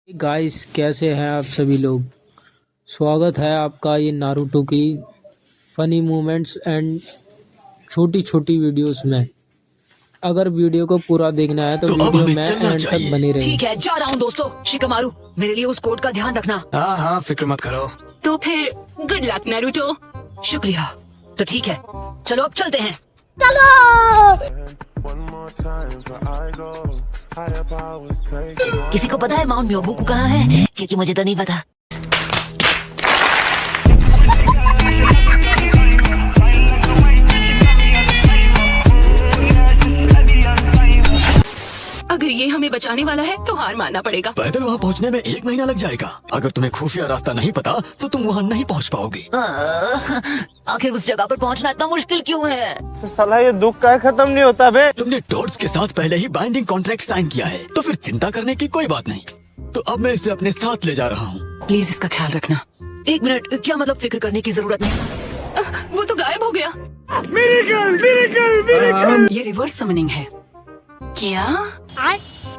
Guys, कैसे हैं आप सभी लोग। स्वागत है आपका ये नारुतो की फनी मोमेंट्स एंड छोटी छोटी वीडियोस में। अगर वीडियो को पूरा देखना है तो वीडियो में एंड तक बने रहिए। ठीक है, जा रहा हूँ दोस्तों। शिकमारू, मेरे लिए उस कोड का ध्यान रखना। हाँ हाँ, फिक्र मत करो। तो फिर गुड लक नारुतो। शुक्रिया। तो ठीक है, चलो अब चलते हैं। किसी को पता है माउंट म्योबुकु कहाँ है? क्योंकि मुझे तो नहीं पता। अगर ये हमें बचाने वाला है तो हार मानना पड़ेगा। पैदल वहाँ पहुँचने में 1 महीना लग जाएगा। अगर तुम्हें खुफिया रास्ता नहीं पता तो तुम वहाँ नहीं पहुँच पाओगे। आखिर उस जगह पर पहुँचना इतना मुश्किल क्यों है? तो साला ये दुख का खत्म नहीं होता बे। तुमने टोर्च के साथ पहले ही बाइंडिंग कॉन्ट्रैक्ट साइन किया है, तो फिर चिंता करने की कोई बात नहीं। तो अब मैं इसे अपने साथ ले जा रहा हूँ। प्लीज इसका ख्याल रखना। 1 मिनट, क्या मतलब फिक्र करने की जरूरत नहीं? वो तो गायब हो गया। ये रिवर्स समनिंग है क्या?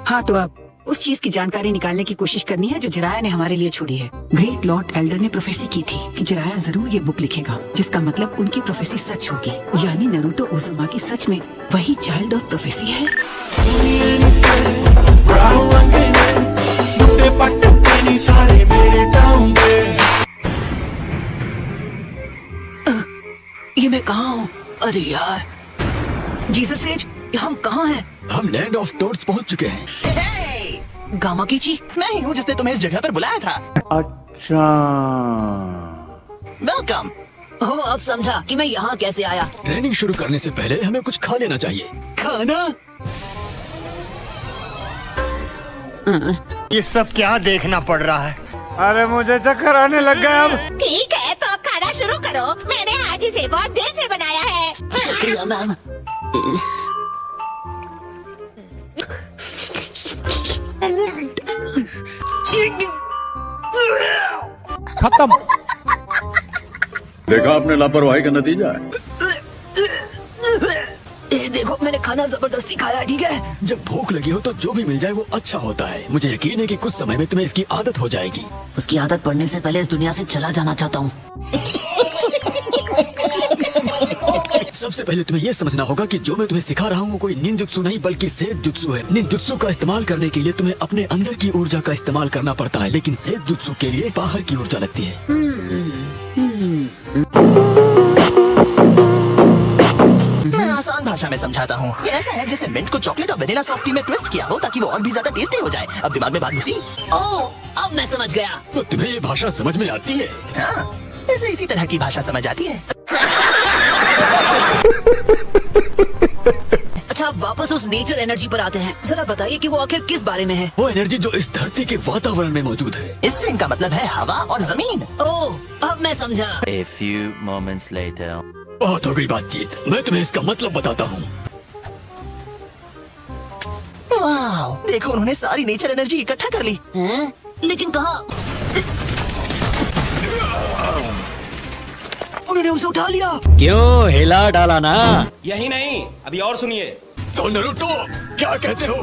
हाँ, तो अब उस चीज की जानकारी निकालने की कोशिश करनी है जो जिराया ने हमारे लिए छोड़ी है। ग्रेट लॉर्ड एल्डर ने प्रोफेसी की थी कि जिराया जरूर ये बुक लिखेगा, जिसका मतलब उनकी प्रोफेसी सच होगी। यानी नारुतो उज़ुमाकी सच में वही चाइल्ड ऑफ प्रोफेसी है। ये मैं कहाँ हूँ? अरे यार, जीसस सेज, हम कहाँ हैं? हम लैंड ऑफ टोर्च पहुँच चुके हैं। गामा कीची? मैं ही हूँ जिसने तुम्हें इस जगह पर बुलाया था। अच्छा, वेलकम। ओह, अब समझा कि मैं यहाँ कैसे आया। ट्रेनिंग शुरू करने से पहले हमें कुछ खा लेना चाहिए। खाना? ये सब क्या देखना पड़ रहा है? अरे मुझे चक्कर आने लग गया अब। ठीक है, तो अब खाना शुरू करो। मैंने आज इसे बहुत देर से बनाया है। शुक्रिया मैम। खत्म। देखा आपने लापरवाही का नतीजा है। देखो, मैंने खाना जबरदस्ती खाया, ठीक है? जब भूख लगी हो तो जो भी मिल जाए वो अच्छा होता है। मुझे यकीन है कि कुछ समय में तुम्हें इसकी आदत हो जाएगी। उसकी आदत पड़ने से पहले इस दुनिया से चला जाना चाहता हूँ। सबसे पहले तुम्हें ये समझना होगा कि जो मैं तुम्हें सिखा रहा हूँ वो कोई निंजुत्सु नहीं बल्कि सेजुत्सु है। निंजुत्सु का इस्तेमाल करने के लिए तुम्हें अपने अंदर की ऊर्जा का इस्तेमाल करना पड़ता है, लेकिन सेजुत्सु के लिए बाहर की ऊर्जा लगती है। मैं आसान भाषा में समझाता हूँ। ये ऐसा है जैसे मिंट को चॉकलेट और वेनिला सॉफ्टी में ट्विस्ट किया हो ताकि वो और भी ज्यादा टेस्टी हो जाए। अब दिमाग में बात घुसी? ओह, अब मैं समझ गया। तो तुम्हें ये भाषा समझ में आती है? हाँ, इसे इसी तरह की भाषा समझ आती है। अच्छा, अब वापस उस नेचर एनर्जी पर आते हैं। जरा बताइए कि वो आखिर किस बारे में है? वो एनर्जी जो इस धरती के वातावरण में मौजूद है। इससे इनका मतलब है हवा और जमीन। ओह, अब मैं समझा। A few moments later. बहुत हो गई बातचीत, मैं तुम्हें इसका मतलब बताता हूँ। वाह, देखो उन्होंने सारी नेचर एनर्जी इकट्ठा कर ली। हैं? लेकिन कहाँ? उन्होंने उसे उठा लिया। क्यों हिला डाला ना? यही नहीं, अभी और सुनिए। तो नारुतो, क्या कहते हो?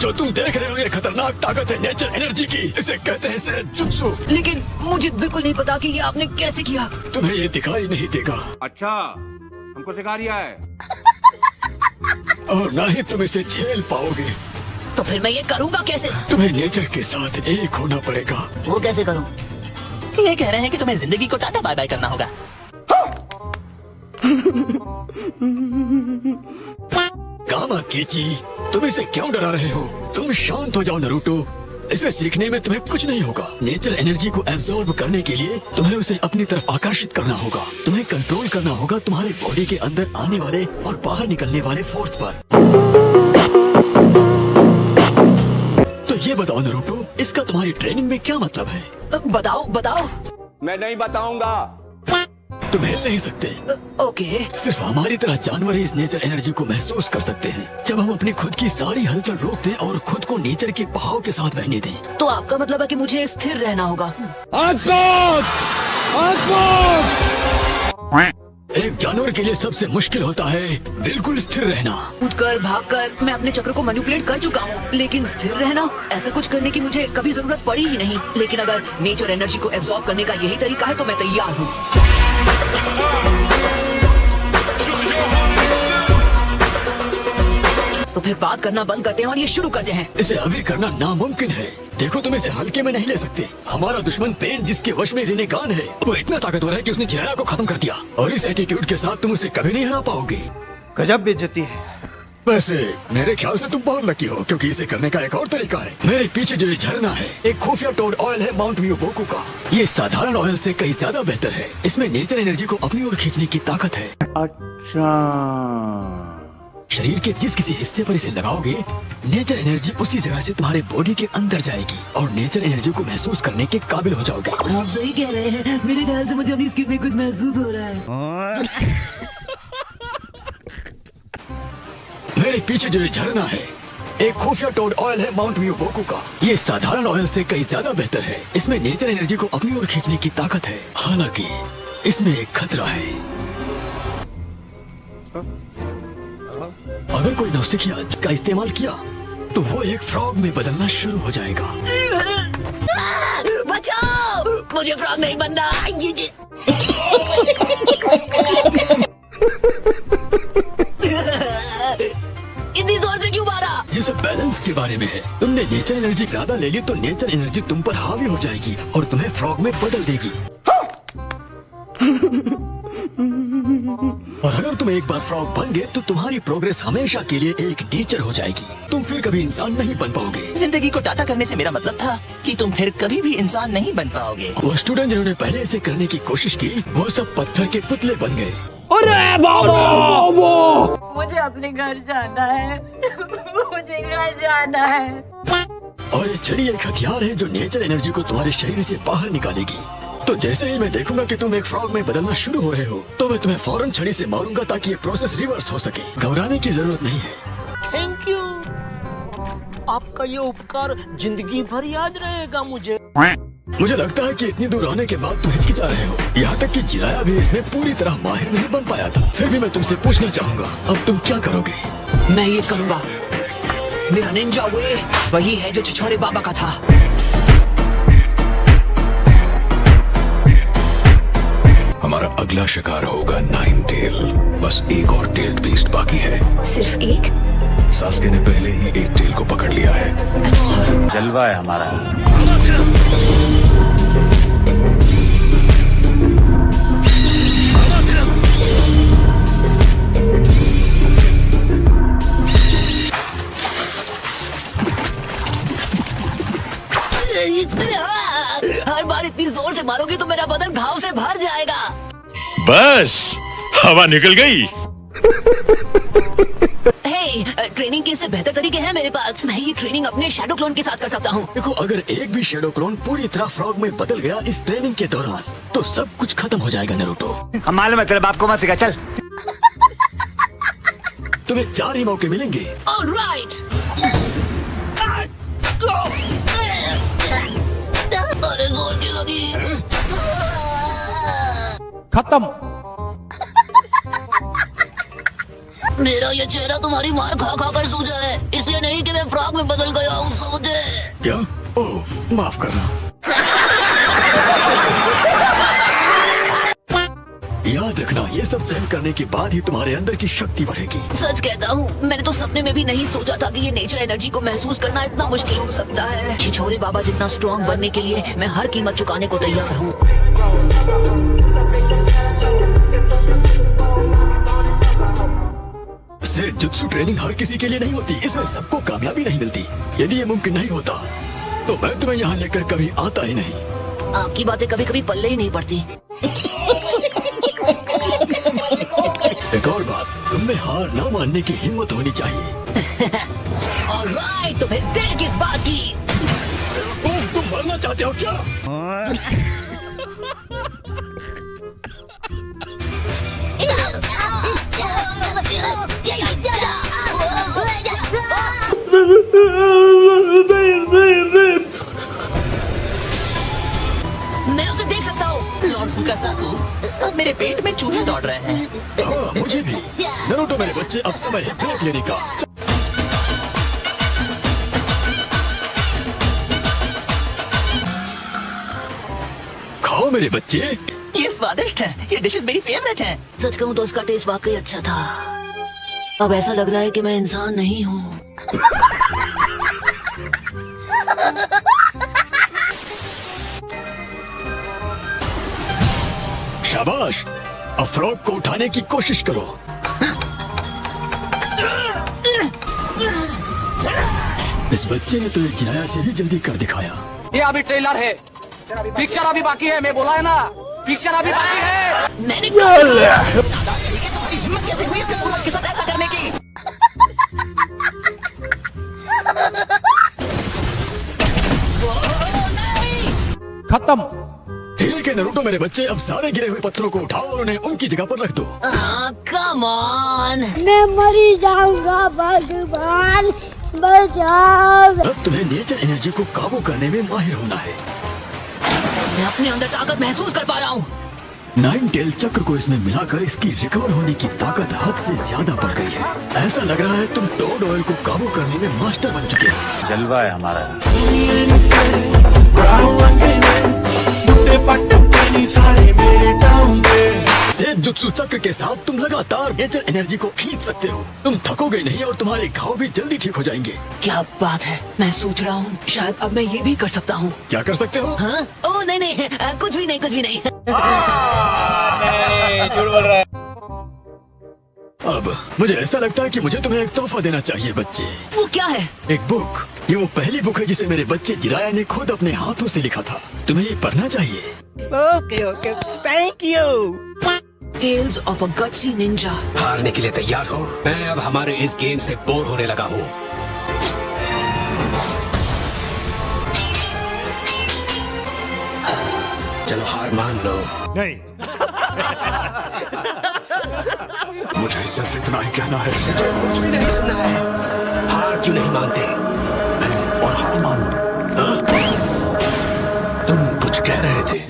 जो तुम देख रहे हो ये खतरनाक ताकत है नेचर एनर्जी की। इसे कहते हैं सेजुत्सु। लेकिन मुझे बिल्कुल नहीं पता कि ये आपने कैसे किया। तुम्हें ये दिखाई नहीं देगा अच्छा, हमको सिखा रिया है। और ना ही तुम इसे झेल पाओगे। तो फिर मैं ये करूँगा कैसे? तुम्हें नेचर के साथ एक होना पड़ेगा। वो कैसे करूँ? ये कह रहे हैं कि तुम्हें जिंदगी को टाटा बाय बाय करना होगा। गामा कीची, तुम इसे क्यों डरा रहे हो? तुम शांत हो जाओ नारुतो। इसे सीखने में तुम्हें कुछ नहीं होगा। नेचर एनर्जी को एब्जॉर्ब करने के लिए तुम्हें उसे अपनी तरफ आकर्षित करना होगा। तुम्हें कंट्रोल करना होगा तुम्हारे बॉडी के अंदर आने वाले और बाहर निकलने वाले फोर्स पर। तो ये बताओ नारुतो, इसका तुम्हारी ट्रेनिंग में क्या मतलब है? बताओ बताओ। मैं नहीं बताऊंगा। तुम हिल नहीं सकते। ओके। सिर्फ हमारी तरह जानवर ही इस नेचर एनर्जी को महसूस कर सकते हैं। जब हम अपनी खुद की सारी हलचल रोक दें और खुद को नेचर के बहाव के साथ बहने दें। तो आपका मतलब है कि मुझे स्थिर रहना होगा? एक जानवर के लिए सबसे मुश्किल होता है बिल्कुल स्थिर रहना। कूदकर, भागकर मैं अपने चक्र को मैनिपुलेट कर चुका हूँ, लेकिन स्थिर रहना, ऐसा कुछ करने की मुझे कभी जरूरत पड़ी ही नहीं। लेकिन अगर नेचर एनर्जी को एब्जॉर्ब करने का यही तरीका है तो मैं तैयार हूँ। तो फिर बात करना बंद करते हैं और ये शुरू करते हैं। इसे अभी करना नामुमकिन है। देखो, तुम इसे हल्के में नहीं ले सकते। हमारा दुश्मन पेन, जिसके वश में रिनेगान है, वो इतना ताकतवर है कि उसने जिराया को खत्म कर दिया। और इस एटीट्यूड के साथ तुम उसे कभी नहीं हरा पाओगे। गजब बेइज्जती है। वैसे मेरे ख्याल से तुम बहुत लकी हो, क्योंकि इसे करने का एक और तरीका है। मेरे पीछे जो ये झरना है, एक खुफिया टोड ऑयल है माउंट मियोबोकू का। ये साधारण ऑयल से कई ज्यादा बेहतर है। इसमें नेचर एनर्जी को अपनी ओर खींचने की ताकत है। अच्छा, शरीर के जिस किसी हिस्से पर इसे लगाओगे, नेचर एनर्जी उसी जगह से तुम्हारे बॉडी के अंदर जाएगी और नेचर एनर्जी को महसूस करने के काबिल हो जाओगे। आप सही कह रहे हैं। मेरे ख्याल से मुझे अपनी स्किन में कुछ महसूस हो रहा है। मेरे पीछे जो ये झरना है, एक खुफिया टोड ऑयल है माउंट मियोबोकू का। ये साधारण ऑयल से कई ज्यादा बेहतर है। इसमें नेचर एनर्जी को अपनी ओर खींचने की ताकत है। हालांकि इसमें एक खतरा है। अगर कोई नौसिखिया इसका इस्तेमाल किया तो वो एक फ्रॉग में बदलना शुरू हो जाएगा। बचाओ, मुझे फ्रॉग नहीं बनना। इतनी जोर से क्यों मारा? ये सब बैलेंस के बारे में है। तुमने नेचर एनर्जी ज्यादा ले ली तो नेचर एनर्जी तुम पर हावी हो जाएगी और तुम्हें फ्रॉग में बदल देगी। और अगर तुम एक बार फ्रॉग बन गए तो तुम्हारी प्रोग्रेस हमेशा के लिए एक नेचर हो जाएगी। तुम फिर कभी इंसान नहीं बन पाओगे। जिंदगी को टाटा करने से मेरा मतलब था कि तुम फिर कभी भी इंसान नहीं बन पाओगे। वो स्टूडेंट जिन्होंने पहले इसे करने की कोशिश की, वो सब पत्थर के पुतले बन गए। मुझे अपने घर जाना है। मुझे घर जाना है। और ये छड़ी एक हथियार है जो नेचर एनर्जी को तुम्हारे शरीर से बाहर निकालेगी। तो जैसे ही मैं देखूंगा कि तुम एक फ्रॉग में बदलना शुरू हो रहे हो, तो मैं तुम्हें फौरन छड़ी से मारूंगा ताकि ये प्रोसेस रिवर्स हो सके। घबराने की जरूरत नहीं है। थैंक यू, आपका ये उपकार जिंदगी भर याद रहेगा मुझे। मुझे लगता है कि इतनी दूर आने के बाद तुम हिचकिचा रहे हो। यहाँ तक कि जिराया भी इसमें पूरी तरह माहिर नहीं बन पाया था। फिर भी मैं तुमसे पूछना चाहूंगा, अब तुम क्या करोगे? मैं ये करूँगा। मेरा निंजा वे वही है जो छिछोरे बाबा का था। हमारा अगला शिकार होगा 9 टेल। बस एक और टेल्ड बीस्ट बाकी है। सिर्फ एक? सास्के ने पहले ही एक टेल को पकड़ लिया है। अच्छा, जलवा है हमारा। हर बार इतनी जोर से मारोगे तो मेरा बदन घाव से भर जाएगा। बस हवा निकल गई। ट्रेनिंग के इससे बेहतर तरीके हैं मेरे पास। मैं ये ट्रेनिंग अपने शैडो क्लोन के साथ कर सकता हूँ। देखो, अगर एक भी शैडो क्लोन पूरी तरह फ्रॉग में बदल गया इस ट्रेनिंग के दौरान, तो सब कुछ खत्म हो जाएगा नरूटो। हम मालूम है तेरे बाप को मत सिखा। चल, तुम्हें 4 ही मौके मिलेंगे। ऑलराइट। अरे जोर की लगी। खत्म। मेरा ये चेहरा तुम्हारी मार खा खा कर सूजा है, इसलिए नहीं कि मैं फ्रॉग में बदल गया हूँ, समझे? क्या? ओह, माफ करना। याद रखना, ये सब सहन करने के बाद ही तुम्हारे अंदर की शक्ति बढ़ेगी। सच कहता हूँ, मैंने तो सपने में भी नहीं सोचा था कि ये नेचर एनर्जी को महसूस करना इतना मुश्किल हो सकता है। छिछोरे बाबा जितना स्ट्रॉन्ग बनने के लिए मैं हर कीमत चुकाने को तैयार हूँ। जुत्सु ट्रेनिंग हर किसी के लिए नहीं होती। इसमें सबको कामयाबी नहीं मिलती। यदि ये मुमकिन नहीं होता तो मैं तुम्हें यहाँ लेकर कभी आता ही नहीं। आपकी बातें कभी कभी पल्ले ही नहीं पड़ती। एक और बात, तुमने हार न मानने की हिम्मत होनी चाहिए। ऑलराइट, तो फिर देर किस बात की? तुम मरना चाहते हो क्या? मैं उसे देख सकता हूँ। लॉर्ड फुकासाकु, अब मेरे पेट में चूहे दौड़ रहे हैं। हाँ, मुझे भी। नारुतो मेरे बच्चे, अब समय है ब्रेक लेने का। खाओ मेरे बच्चे। ये स्वादिष्ट है, ये डिशेस मेरी फेवरेट हैं। सच कहूँ तो इसका टेस्ट वाकई अच्छा था। अब ऐसा लग रहा है कि मैं इंसान नहीं हूँ। शाबाश, अब फ्रॉग को उठाने की कोशिश करो। इस बच्चे ने तो एक जिनाया से भी जल्दी कर दिखाया। ये अभी ट्रेलर है, पिक्चर अभी बाकी है। मैं बोला है ना, पिक्चर अभी बाकी है। मैंने तुम्हारी हिम्मत कैसे हुई अपने पूर्वज के साथ ऐसा करने की? खत्म। ठीक है नारुतो मेरे बच्चे, अब सारे गिरे हुए पत्थरों को उठाओ और उन्हें उनकी जगह पर रख दो। Come on. मैं मरी जाऊंगा भगवान, बचाओ। अब तुम्हें नेचर एनर्जी को काबू करने में माहिर होना है। मैं अपने अंदर ताकत महसूस कर पा रहा हूँ। नाइन टेल चक्र को इसमें मिलाकर इसकी रिकवर होने की ताकत हद से ज्यादा बढ़ गई है। ऐसा लग रहा है तुम टोड ऑयल को काबू करने में मास्टर बन चुके हो। जलवा है हमारा। जुत्सु चक्र के साथ तुम लगातार नेचर एनर्जी को खींच सकते हो। तुम थकोगे नहीं और तुम्हारे घाव भी जल्दी ठीक हो जाएंगे। क्या बात है, मैं सोच रहा हूँ शायद अब मैं ये भी कर सकता हूँ। क्या कर सकते हो? हाँ? ओ नहीं नहीं, कुछ भी नहीं, कुछ भी नहीं। झूठ बोल रहा है। अब मुझे ऐसा लगता है कि मुझे तुम्हें एक तोहफा देना चाहिए बच्चे। वो क्या है? एक बुक। ये वो पहली बुक है जिसे मेरे बच्चे जिराया ने खुद अपने हाथों से लिखा था। तुम्हें ये पढ़ना चाहिए। Okay okay, thank you. Tales of a Gutsy Ninja। हारने के लिए तैयार हो? मैं अब हमारे इस गेम से बोर होने लगा हूँ। चलो हार मान लो। नहीं। मुझे सिर्फ इतना ही कहना है। कुछ भी नहीं सुना है। हार क्यों नहीं मानते? मैं और हार मान लो। तुम कुछ कह रहे थे।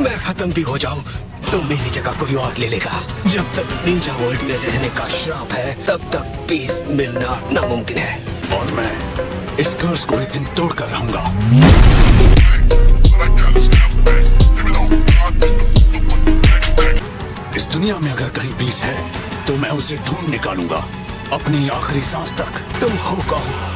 मैं खत्म भी हो जाऊं तो मेरी जगह कोई और ले लेगा। जब तक निंजा वर्ल्ड में रहने का श्राप है तब तक पीस मिलना नामुमकिन है। और मैं इस कर्स को एक दिन तोड़ कर रहूंगा। इस दुनिया में अगर कहीं पीस है तो मैं उसे ढूंढ निकालूंगा अपनी आखिरी सांस तक। तुम हो कौन?